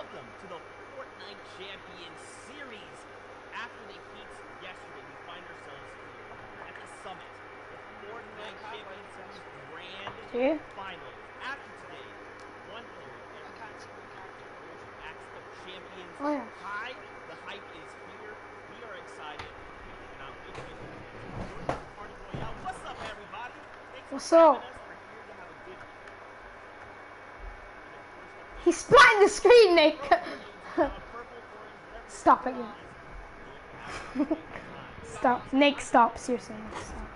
welcome to the Fortnite Champions Series. After the heats yesterday, we find ourselves here at the summit, the Fortnite Champions Series Grand Finals. After today, one player acts of champions high. The hype is here. We are excited. We cannot wait to get into Party Royale. What's up, everybody? Thanks What's for having up? us. We're here to have a good. He's splatting the screen, Nick. Stop it. Stop. Nick, stop. Seriously, Nick, stop.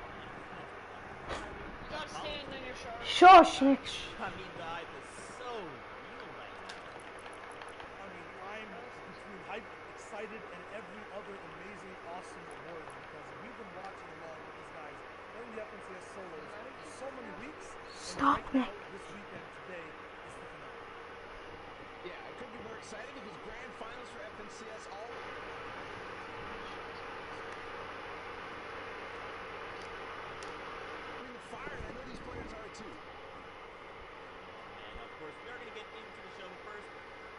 Stop standing on your shoulder. Shush, Nick. I mean, the hype is so real right now. I mean, I'm between hype, excited, and every other amazing, awesome word because we've been watching along with these guys playing the FNCS solos for so many weeks. Stop, and Nick. right now, this weekend, today, is the finale. Yeah, it could be more exciting because grand finals for FNCS all. Bring the fire, and I know these players are too. And of course, we are going to get into the show first.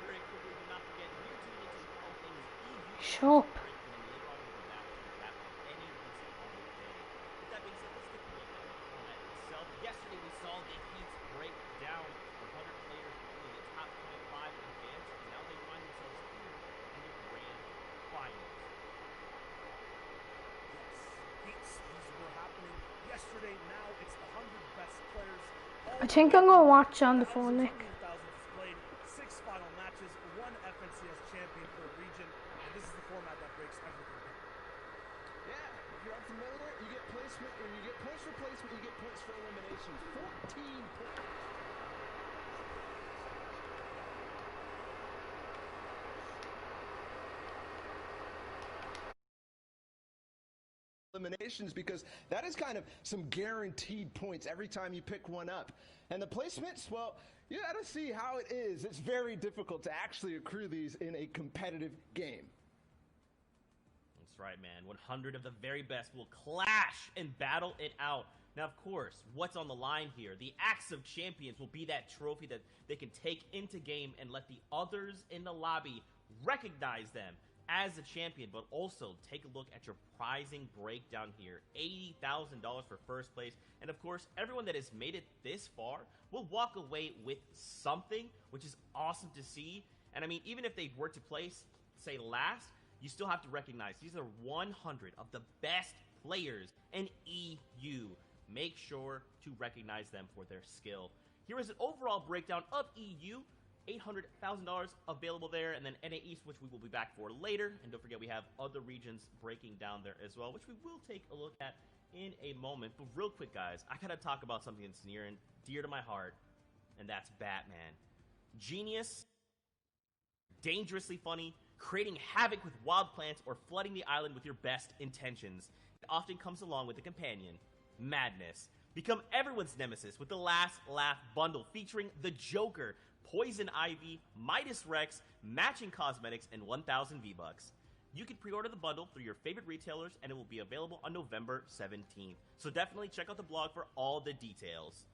Very quickly, do not forget, we're tuning into all things EU. Shut up. And then later on, we'll be back to wrap up any recent on the day. With that being said, let's take a look at the format itself. Yesterday, we saw the Heats break down 100 players in the top 25 advance, and now they find themselves here in the grand finals. Yes, these were happening yesterday. Now it's the 100 best players. I think I'm gonna watch on the phone, Nick. Thousands played, 6 final matches, 1 FNCS champion per region, and this is the format that breaks everything down. Yeah, if you're unfamiliar, you get placement, or you get points for placement, you get points for elimination. 14 points. Eliminations, because that is kind of some guaranteed points every time you pick one up. And the placements, well, you gotta see how it is. It's very difficult to actually accrue these in a competitive game. That's right, man. 100 of the very best will clash and battle it out. Now, of course, what's on the line here? The Axe of Champions will be that trophy that they can take into game and let the others in the lobby recognize them as a champion, but also take a look at your prizing breakdown here. $80,000 for first place. And of course, everyone that has made it this far will walk away with something, which is awesome to see. And I mean, even if they were to place, say, last, you still have to recognize these are 100 of the best players in EU. Make sure to recognize them for their skill. Here is an overall breakdown of EU. $800,000 available there, and then NA East, which we will be back for later. And don't forget, we have other regions breaking down there as well, which we will take a look at in a moment. But real quick, guys, I gotta talk about something that's near and dear to my heart, and that's Batman. Genius, dangerously funny, creating havoc with wild plants, or flooding the island with your best intentions. It often comes along with a companion, Madness. Become everyone's nemesis with the Last Laugh bundle featuring the Joker, Poison Ivy, Midas Rex, matching cosmetics, and 1,000 V-Bucks. You can pre-order the bundle through your favorite retailers, and it will be available on November 17th. So definitely check out the blog for all the details.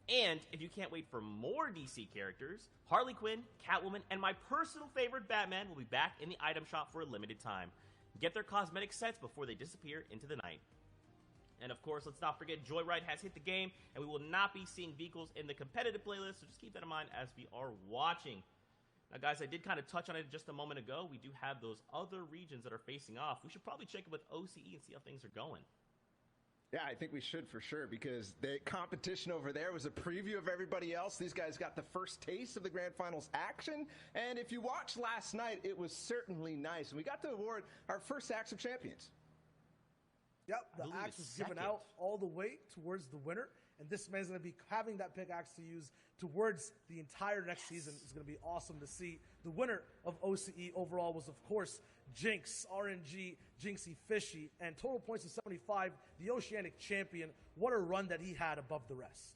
And if you can't wait for more DC characters, Harley Quinn, Catwoman, and my personal favorite Batman will be back in the item shop for a limited time. Get their cosmetic sets before they disappear into the night. And of course, let's not forget, Joyride has hit the game, and we will not be seeing vehicles in the competitive playlist, so just keep that in mind as we are watching. Now, guys, I did kind of touch on it just a moment ago. We do have those other regions that are facing off. We should probably check it with OCE and see how things are going. Yeah, I think we should for sure, because the competition over there was a preview of everybody else. These guys got the first taste of the Grand Finals action, and if you watched last night, it was certainly nice. And we got to award our first Axe of Champions. Yep, the axe was given out all the way towards the winner, and this man's going to be having that pickaxe to use towards the entire next season. It's going to be awesome to see. The winner of OCE overall was, of course, Jinx, RNG, Jinxie Fishy, and total points of 75, the Oceanic champion. What a run that he had above the rest.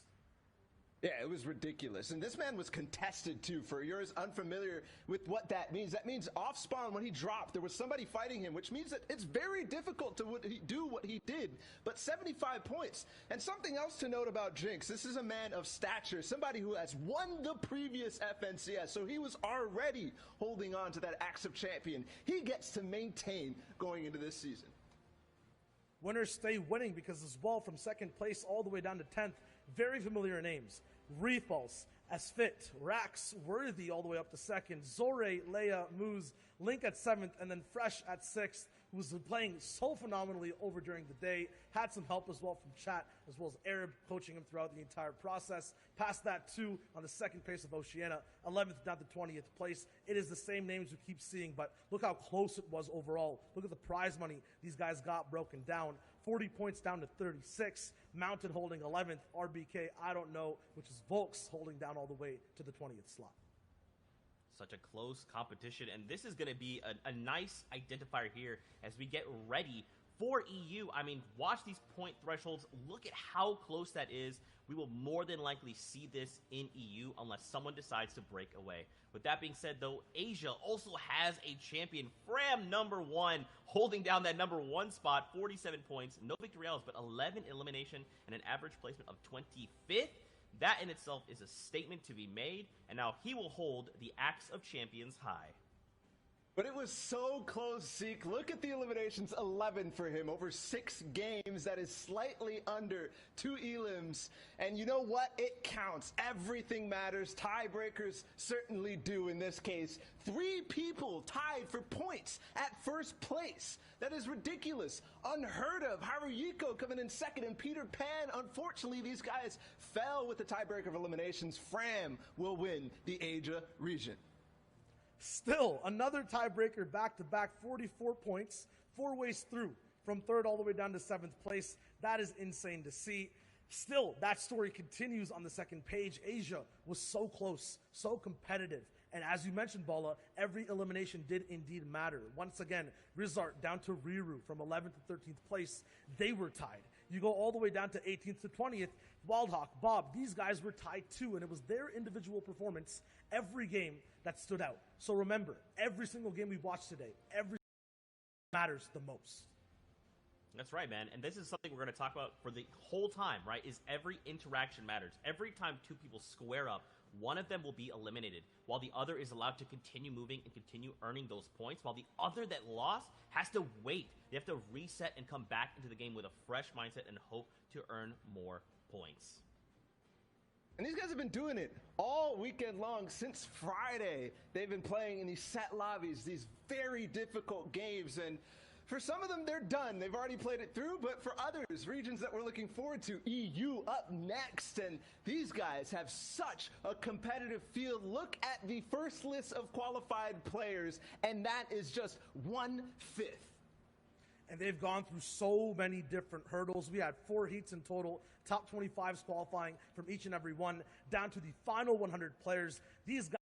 Yeah, it was ridiculous. And this man was contested, too. For yours unfamiliar with what that means, that means off spawn, when he dropped, there was somebody fighting him, which means that it's very difficult to do what he did. But 75 points. And something else to note about Jinx, this is a man of stature, somebody who has won the previous FNCS. So he was already holding on to that Axe of Champion. He gets to maintain going into this season. Winners stay winning because as well, from second place all the way down to 10th, very familiar names. Reefballs, Asfit, Rax, Worthy all the way up to second, Zore, Leia, Moose, Link at 7th, and then Fresh at 6th, who's playing so phenomenally over during the day. Had some help as well from chat, as well as Arab coaching him throughout the entire process. Past that, too, on the second place of Oceania, 11th down to 20th place. It is the same names we keep seeing, but look how close it was overall. Look at the prize money these guys got broken down. 40 points down to 36. Mountain holding 11th. RBK, I don't know, which is Volks holding down all the way to the 20th slot. Such a close competition, and this is going to be a nice identifier here as we get ready for EU. I mean, watch these point thresholds. Look at how close that is. We will more than likely see this in EU unless someone decides to break away. With that being said, though, Asia also has a champion. Fram #1 holding down that #1 spot, 47 points, no victorials, but 11 elimination and an average placement of 25th. That in itself is a statement to be made, and now he will hold the Axe of Champions high. But it was so close, Zeke. Look at the eliminations, 11 for him over 6 games. That is slightly under 2 elims. And you know what? It counts. Everything matters. Tiebreakers certainly do in this case. 3 people tied for points at first place. That is ridiculous. Unheard of. Haruhiko coming in second, and Peter Pan. Unfortunately, these guys fell with the tiebreaker of eliminations. Fram will win the Asia region. Still, another tiebreaker back-to-back, 44 points, 4 ways through, from 3rd all the way down to 7th place. That is insane to see. Still, that story continues on the second page. Asia was so close, so competitive. And as you mentioned, Bala, every elimination did indeed matter. Once again, Rizart down to Riru from 11th to 13th place. They were tied. You go all the way down to 18th to 20th. Wildhawk, Bob, these guys were tied too, and it was their individual performance every game that stood out. So remember, every single game we've watched today, every matters the most. That's right, man. And this is something we're going to talk about for the whole time, right? Is every interaction matters. Every time 2 people square up, one of them will be eliminated, while the other is allowed to continue moving and continue earning those points, while the other that lost has to wait. They have to reset and come back into the game with a fresh mindset and hope to earn more points. And these guys have been doing it all weekend long since Friday. They've been playing in these set lobbies, these very difficult games, and for some of them, they're done. They've already played it through, but for others, regions that we're looking forward to, EU up next, and these guys have such a competitive field. Look at the first list of qualified players, and that is just 1/5. And they've gone through so many different hurdles. We had 4 heats in total, top 25s qualifying from each and every one, down to the final 100 players. These guys